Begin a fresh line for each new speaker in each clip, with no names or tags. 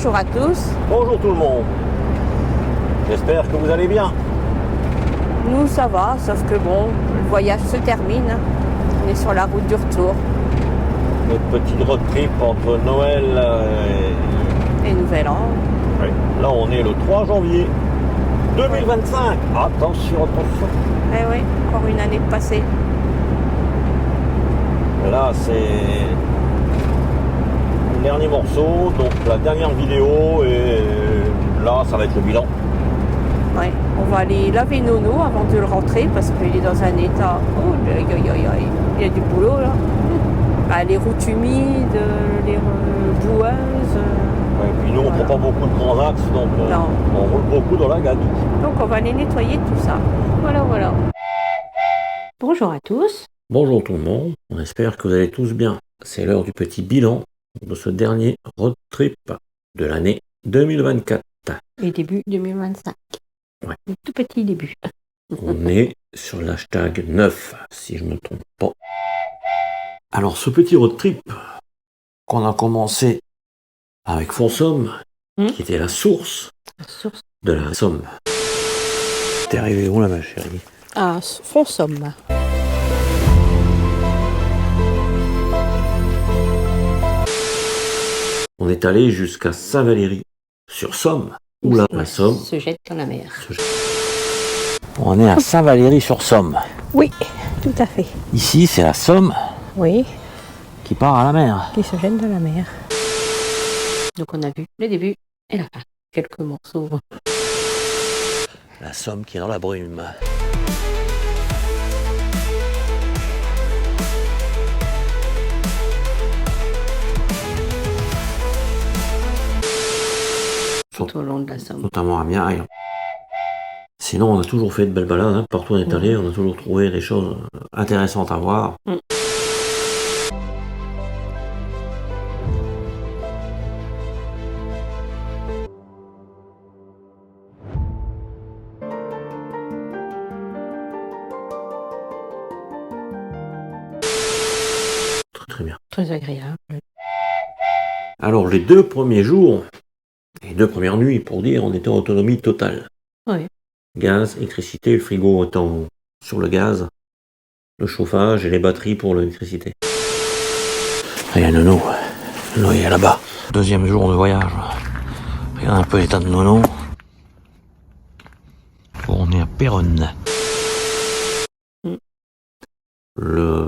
Bonjour à tous.
Bonjour tout le monde. J'espère que vous allez bien.
Nous, ça va, sauf que bon, le voyage se termine. On est sur la route du retour.
Notre petit road trip entre Noël
Et Nouvel An.
Oui. Là, on est le 3 janvier 2025. Attention, attention.
Eh oui, encore une année de passé.
Là, c'est le dernier morceau, donc la dernière vidéo, et là, ça va être le bilan.
Oui, on va aller laver Nono avant de le rentrer parce qu'il est dans un état. Oh, il y a du boulot là. Bah, les routes humides, les boueuses.
Ouais, et puis nous, on ne prend pas beaucoup de grands axes, donc on roule beaucoup dans la gadoue.
Donc on va aller nettoyer tout ça. Voilà. Bonjour à tous.
Bonjour tout le monde, on espère que vous allez tous bien. C'est l'heure du petit bilan de ce dernier road trip de l'année 2024.
Et début 2025.
Ouais.
Un tout petit début.
On est sur l'hashtag 9, si je ne me trompe pas. Alors ce petit road trip qu'on a commencé avec Fonsomme, qui était la source de la Somme. T'es arrivé où là ma chérie?
À Fonsomme.
On est allé jusqu'à Saint-Valery-sur-Somme, où là la Somme
se jette dans la mer.
On est à Saint-Valery-sur-Somme.
Oui, tout à fait.
Ici c'est la Somme
Oui,
qui part à la mer.
qui se jette dans la mer. Donc on a vu le début et la fin. Quelques morceaux.
La Somme qui est dans la brume.
Tout au long de la Somme.
Notamment à Miaille. Sinon, on a toujours fait de belles balades. Hein. Partout où on est allé, on a toujours trouvé des choses intéressantes à voir. Très bien.
Très agréable.
Alors, les 2 premiers jours, les 2 premières nuits, pour dire, on était en autonomie totale.
Oui.
Gaz, électricité, le frigo étant sur le gaz, le chauffage et les batteries pour l'électricité. Il y a Nono. Nono est là-bas. 2e jour de voyage. Regarde un peu l'état de Nono. On est à Péronne.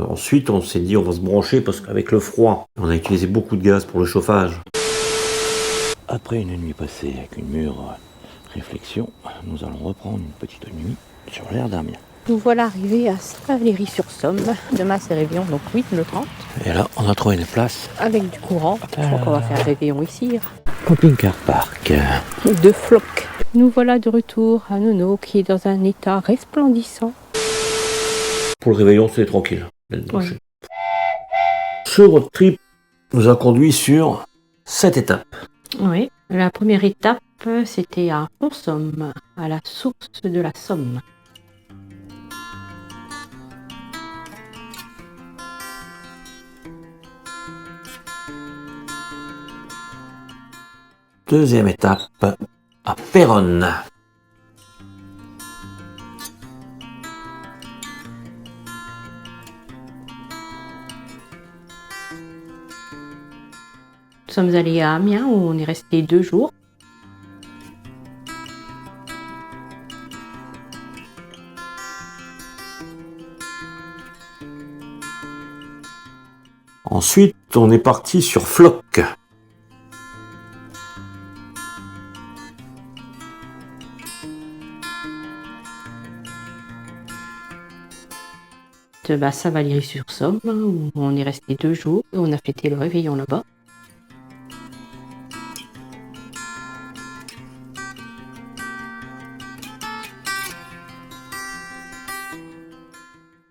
Ensuite, on s'est dit on va se brancher parce qu'avec le froid, on a utilisé beaucoup de gaz pour le chauffage. Après une nuit passée avec une mûre réflexion, nous allons reprendre une petite nuit sur l'air d'Amiens.
Nous voilà arrivés à Saint-Valery-sur-Somme. Demain c'est réveillon, donc oui, le 30.
Et là, on a trouvé une place.
Avec du courant. Je crois qu'on va faire réveillon ici.
Camping Car Park.
De flocs. Nous voilà de retour à Nono qui est dans un état resplendissant.
Pour le réveillon, c'était tranquille.
Ouais.
Ce road trip nous a conduit sur 7 étapes.
Oui, la première étape, c'était à Fonsomme, à la source de la Somme.
Deuxième étape, à Péronne.
Nous sommes allés à Amiens où on est resté 2 jours.
Ensuite, on est parti sur Floc.
De Saint-Valery-sur-Somme où on est resté 2 jours et on a fêté le réveillon là-bas.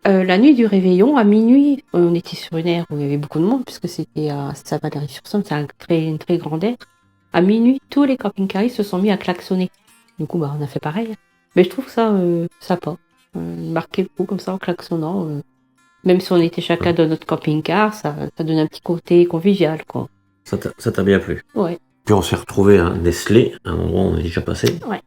La nuit du réveillon, à minuit, on était sur une aire où il y avait beaucoup de monde, puisque c'était à Saint-Valery-sur-Somme, c'est une très grande aire. À minuit, tous les camping-caristes se sont mis à klaxonner. Du coup, on a fait pareil. Mais je trouve ça sympa. Marquer le coup comme ça en klaxonnant. Même si on était chacun dans notre camping-car, ça donne un petit côté convivial, quoi.
Ça t'a bien plu?
Ouais.
Puis on s'est retrouvé à Nestlé, un endroit où on est déjà passé.
Ouais.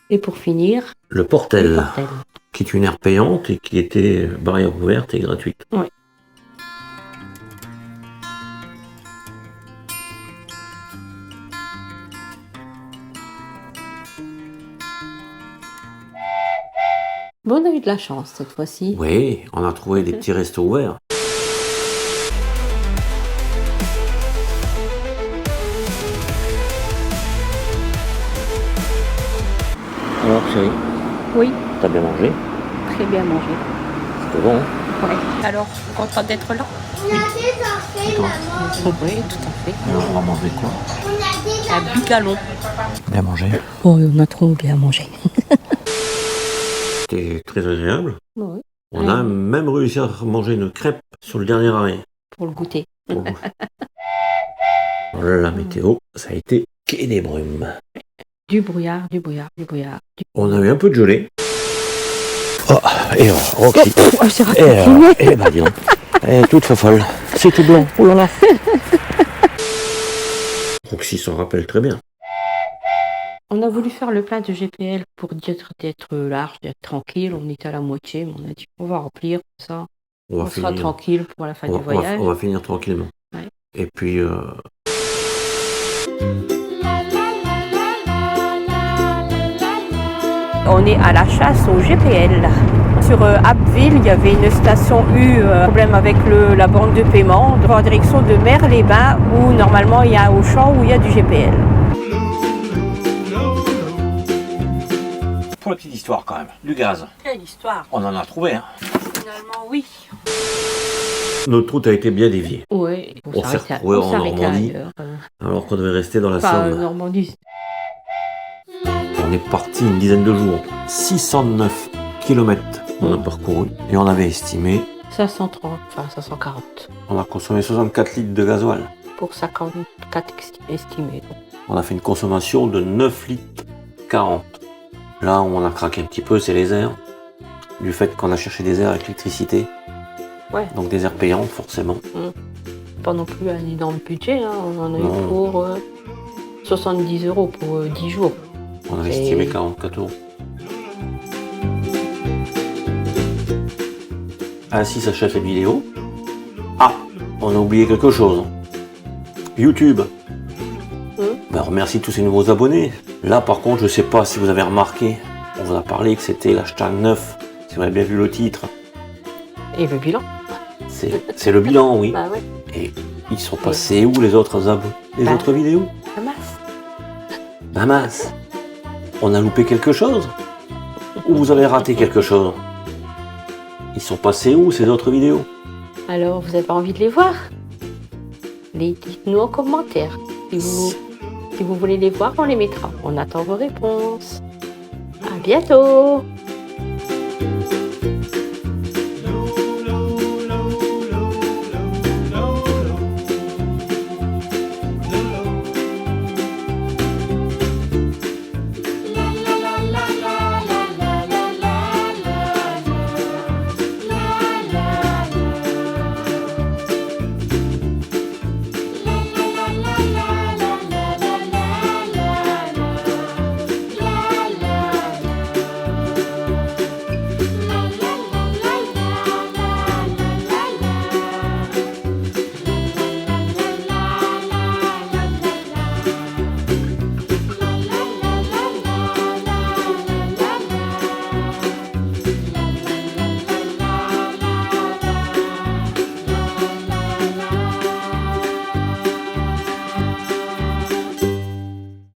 Et pour finir,
Le
le
Portel,
Portel.
qui est une aire payante et qui était barrière ouverte et gratuite.
Ouais. Bon, on a eu de la chance cette fois-ci.
Oui, on a trouvé des petits restos ouverts. Alors chérie,
Oui,
t'as bien mangé?
très bien mangé.
C'était bon, hein?
Ouais. Alors, content d'être là?
Et toi?
Oui, tout à fait.
Alors on va manger quoi?
Un bigalon.
Bien mangé.
Oh, on a trop bien mangé.
C'était très agréable.
Oui,
On a même réussi à manger une crêpe sur le dernier arrêt.
pour le goûter.
Pour vous. La météo, ça a été qu'est des brumes.
Du brouillard, du brouillard, du brouillard.
On a eu un peu de gelée. Oh, et Roxy.
Oh, c'est
Et bah dis donc. Elle est toute folle. C'est tout blanc. Oh là là. Roxy s'en rappelle très bien.
On a voulu faire le plein de GPL pour dire d'être large, d'être tranquille. On était à la moitié, mais on a dit on va remplir comme ça. On sera tranquille pour la fin du voyage.
On va finir tranquillement.
Ouais.
Et puis...
On est à la chasse au GPL. Sur Abbeville, il y avait une station U, problème avec la banque de paiement, en direction de Mer-les-Bains, où normalement il y a un Auchan où il y a du GPL.
Pour la petite histoire quand même, du gaz.
Quelle histoire!
On en a trouvé, hein.
Finalement, oui.
Notre route a été bien déviée.
Oui,
On s'est retrouvés en Normandie, alors qu'on devait rester dans la Somme.
Normandie.
On est parti une dizaine de jours. 609 km on a parcouru et on avait estimé,
530, enfin 540.
on a consommé 64 litres de gasoil.
Pour 54 estimés.
On a fait une consommation de 9 litres 40. Là où on a craqué un petit peu, c'est les airs. Du fait qu'on a cherché des airs avec l'électricité.
Ouais.
Donc des airs payantes forcément.
Pas non plus un énorme budget, hein. On en a eu
Non.
pour 70 € pour 10 jours.
On avait estimé 44 euros. Ainsi s'achève cette vidéo. Ah, on a oublié quelque chose. YouTube. Ben, on remercie tous ces nouveaux abonnés. Là par contre, je sais pas si vous avez remarqué, on vous a parlé que c'était l'hashtag 9, si vous avez bien vu le titre.
Et le bilan?
C'est le bilan, oui.
Bah ouais.
Et ils sont passés où les autres autres vidéos?
La masse.
Ben mince. On a loupé quelque chose? Ou vous avez raté quelque chose? Ils sont passés où ces autres vidéos?
Alors, vous avez envie de les voir? Dites-nous en commentaire. Si vous voulez les voir, on les mettra. On attend vos réponses. À bientôt!